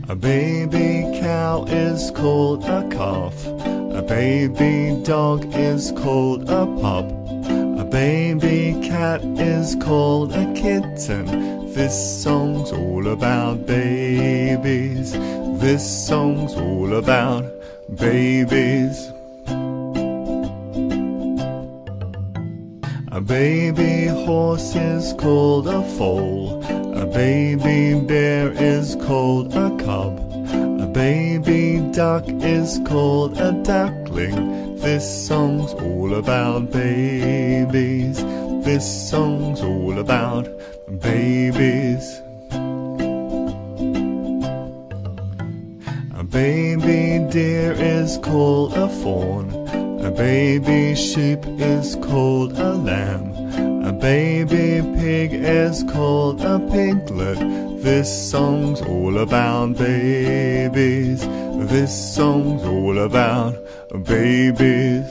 A baby cow is called a calf. A baby dog is called a pup. A baby cat is called a kitten. This song's all about babies. This song's all about babies. A baby horse is called a foal. A baby bear is called a cub. A baby duck is called a duckling. This song's all about babies. This song's all about babies. A baby deer is called a fawn. A baby sheep is called a lamb. A baby pig is called a piglet. This song's all about babies. This song's all about babies.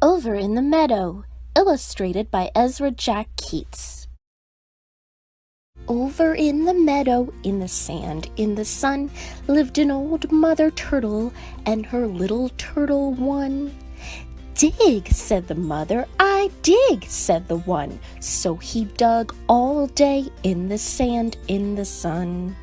Over in the Meadow, illustrated by Ezra Jack Keats. Over in the meadow, in the sand, in the sun, lived an old mother turtle and her little turtle one. Dig, said the mother. I dig, said the one. So he dug all day in the sand, in the sun.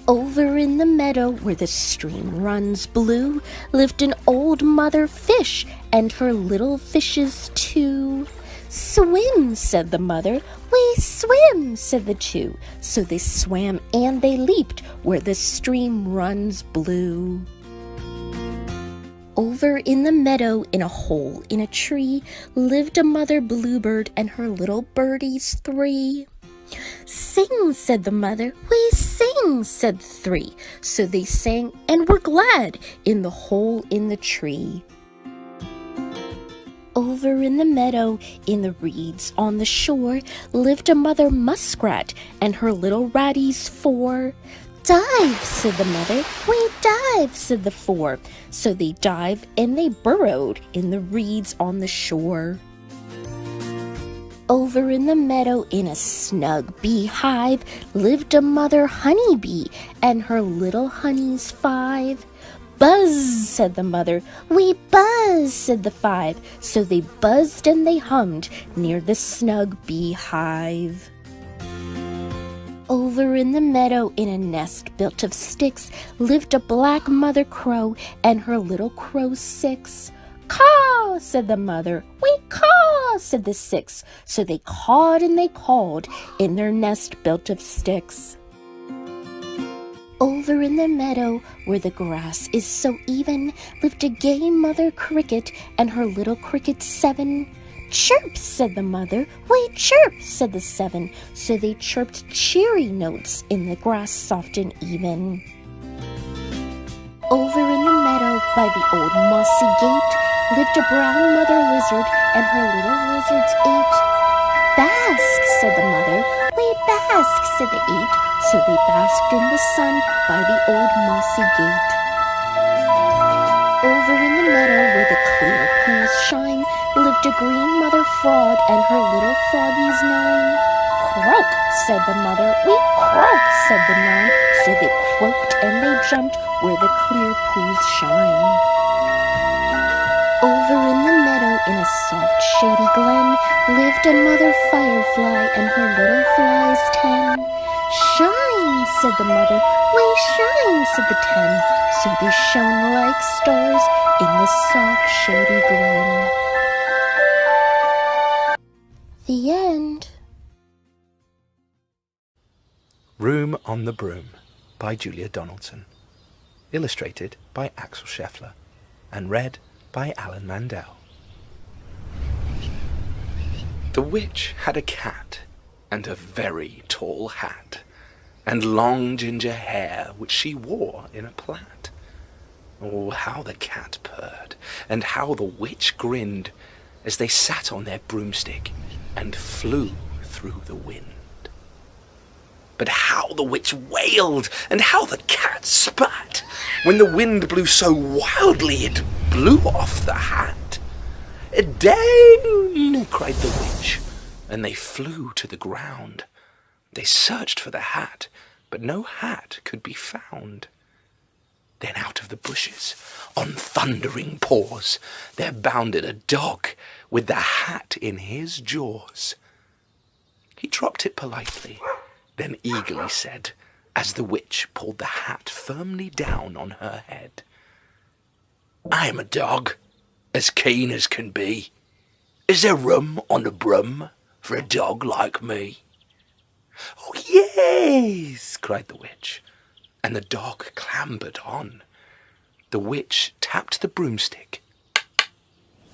Over in the meadow where the stream runs blue lived an old mother fish and her little fishes too. Swim, said the mother. We swim, said the two. So they swam and they leaped where the stream runs blue. Over in the meadow, in a hole in a tree, lived a mother bluebird and her little birdies three. Sing, said the mother. We sing, said the three. So they sang and were glad in the hole in the tree. Over in the meadow, in the reeds on the shore, lived a mother muskrat and her little ratties four. Dive, said the mother. We dive, said the four. So they dived and they burrowed in the reeds on the shore. Over in the meadow, in a snug beehive, lived a mother honeybee and her little honeys five. Buzz, said the mother. We buzz, said the five. So they buzzed and they hummed near the snug beehive. Over in the meadow, in a nest built of sticks, lived a black mother crow and her little crow six. Caw, said the mother. We caw, said the six. So they cawed and they called in their nest built of sticks. Over in the meadow, where the grass is so even, lived a gay mother cricket and her little crickets seven. Chirp, said the mother. We chirp, said the seven. So they chirped cheery notes in the grass soft and even. Over in the meadow, by the old mossy gate, lived a brown mother lizard and her little lizards eight. Bask, said the mother. We bask, said the eight. So they basked in the sun by the old mossy gate. Over in the meadow where the clear pools shine, lived a green mother frog and her little froggies nine. Croak, said the mother. We croak, said the nine. So they croaked and they jumped where the clear pools shine. Over in the meadow, in a soft shady glen, lived a mother firefly and her little flies ten. Shine, said the mother. We shine, said the ten. So they shone like stars in the soft shady glen. The end. Room on the Broom by Julia Donaldson. Illustrated by Axel Scheffler and read by Alan Mandel. The witch had a cat and a very tall hat and long ginger hair which she wore in a plait. Oh, how the cat purred and how the witch grinned as they sat on their broomstick and flew through the wind. But how the witch wailed, and how the cat spat, when the wind blew so wildly it blew off the hat. "Down!" cried the witch, and they flew to the ground. They searched for the hat, but no hat could be found. Then out of the bushes, on thundering paws, there bounded a dog with the hat in his jaws. He dropped it politely, then eagerly said, as the witch pulled the hat firmly down on her head, "I'm a dog, as keen as can be. Is there room on the brum for a dog like me?" "Oh, yes!" cried the witch, and the dog clambered on. The witch tapped the broomstick,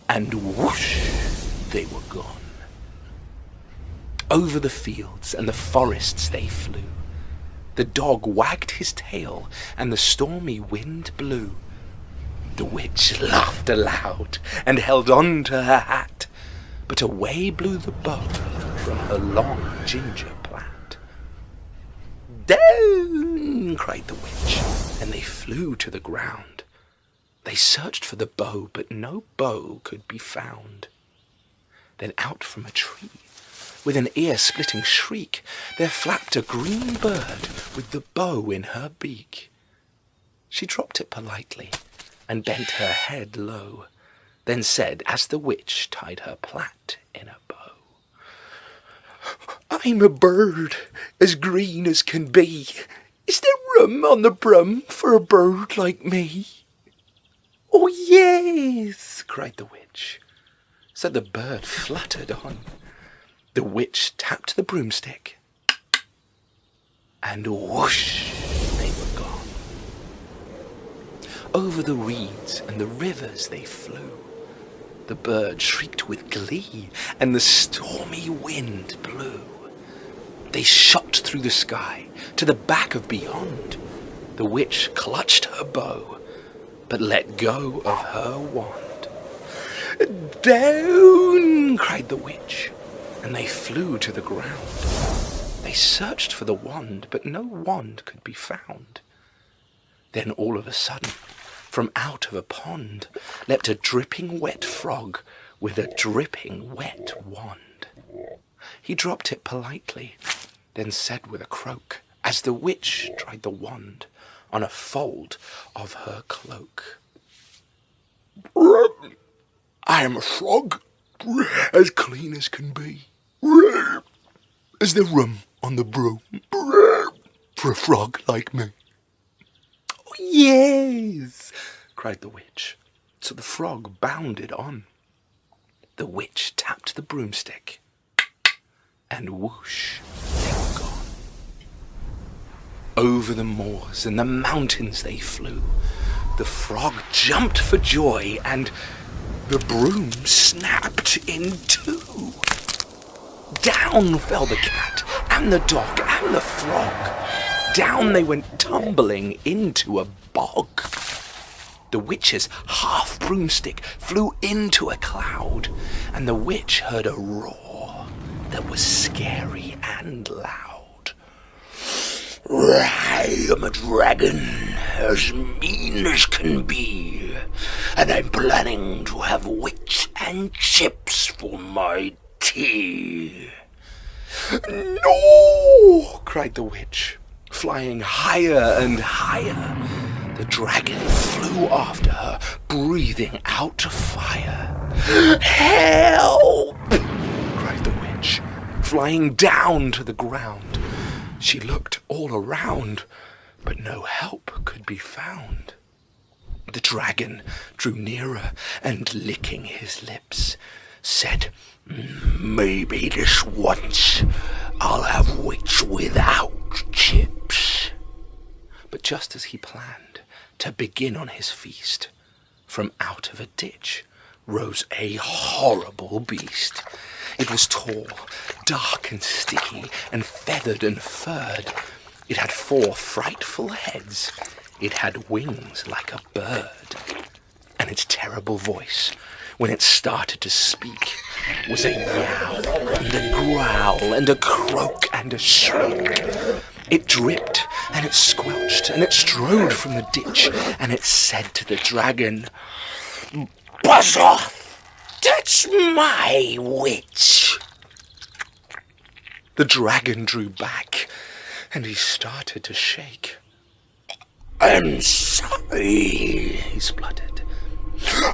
and whoosh, they were gone. Over the fields and the forests they flew. The dog wagged his tail, and the stormy wind blew. The witch laughed aloud and held on to her hat, but away blew the bow from her long ginger plait. "Down!" cried the witch, and they flew to the ground. They searched for the bow, but no bow could be found. Then out from a tree, with an ear-splitting shriek, there flapped a green bird with the bow in her beak. She dropped it politely and bent her head low, then said, as the witch tied her plait in a bow, "I'm a bird as green as can be. Is there room on the brum for a bird like me?" "Oh, yes!" cried the witch. So the bird fluttered on. The witch tapped the broomstick, and whoosh, they were gone. Over the reeds and the rivers they flew. The bird shrieked with glee, and the stormy wind blew. They shot through the sky to the back of beyond. The witch clutched her bow, but let go of her wand. "Down!" cried the witch, and they flew to the ground. They searched for the wand, but no wand could be found. Then all of a sudden, from out of a pond, leapt a dripping wet frog with a dripping wet wand. He dropped it politely, then said with a croak, as the witch tried the wand on a fold of her cloak, "I am a frog, as clean as can be. Is there room on the broom for a frog like me?" "Oh, yes!" cried the witch. So the frog bounded on. The witch tapped the broomstick, and whoosh, they were gone. Over the moors and the mountains they flew. The frog jumped for joy, and the broom snapped in two. Down fell the cat, and the dog, and the frog. Down they went tumbling into a bog. The witch's half broomstick flew into a cloud, and the witch heard a roar that was scary and loud. "I am a dragon, as mean as can be, and I'm planning to have wits and chips for my tea." "No!" cried the witch, flying higher and higher. The dragon flew after her, breathing out fire. "Help!" cried the witch, flying down to the ground. She looked all around, but no help could be found. The dragon drew nearer, and licking his lips, said, "Maybe this once I'll have wits without chips." But just as he planned to begin on his feast, from out of a ditch rose a horrible beast. It was tall, dark and sticky, and feathered and furred. It had 4 frightful heads. It had wings like a bird. And its terrible voice, when it started to speak, was a yowl and a growl and a croak and a shriek. It dripped, and it squelched, and it strode from the ditch, and it said to the dragon, "Buzz off! That's my witch!" The dragon drew back, and he started to shake. "I'm sorry," he spluttered.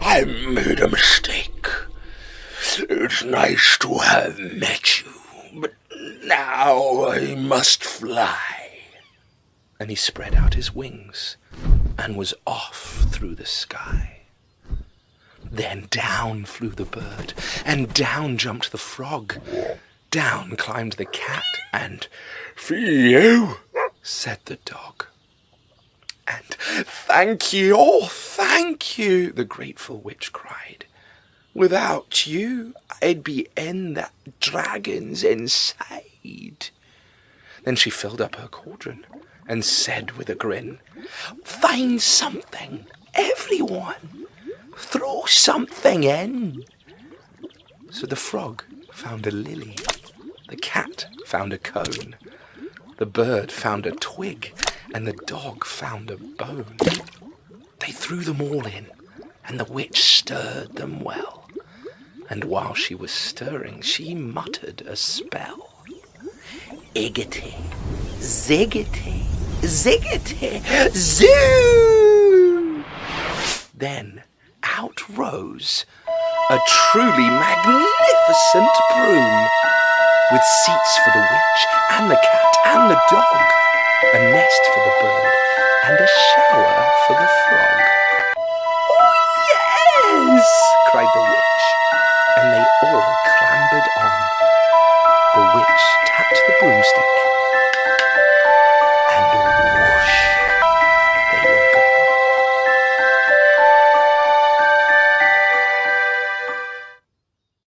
"I made a mistake. It's nice to have met you, but now I must fly." And he spread out his wings and was off through the sky. Then down flew the bird, and down jumped the frog. Down climbed the cat, and "Phew," said the dog. And "Thank you, oh, thank you," the grateful witch cried. "Without you, I'd be in that dragon's inside." Then she filled up her cauldron and said with a grin, "Find something, everyone. Throw something in." So the frog found a lily, the cat found a cone, the bird found a twig, and the dog found a bone. They threw them all in, and the witch stirred them well. And while she was stirring, she muttered a spell. "Iggity, ziggity, ziggity, zoo!" Then out rose a truly magnificent broom, with seats for the witch and the cat and the dog, a nest for the bird, and a shower for the frog. "Oh, yes!" cried the witch.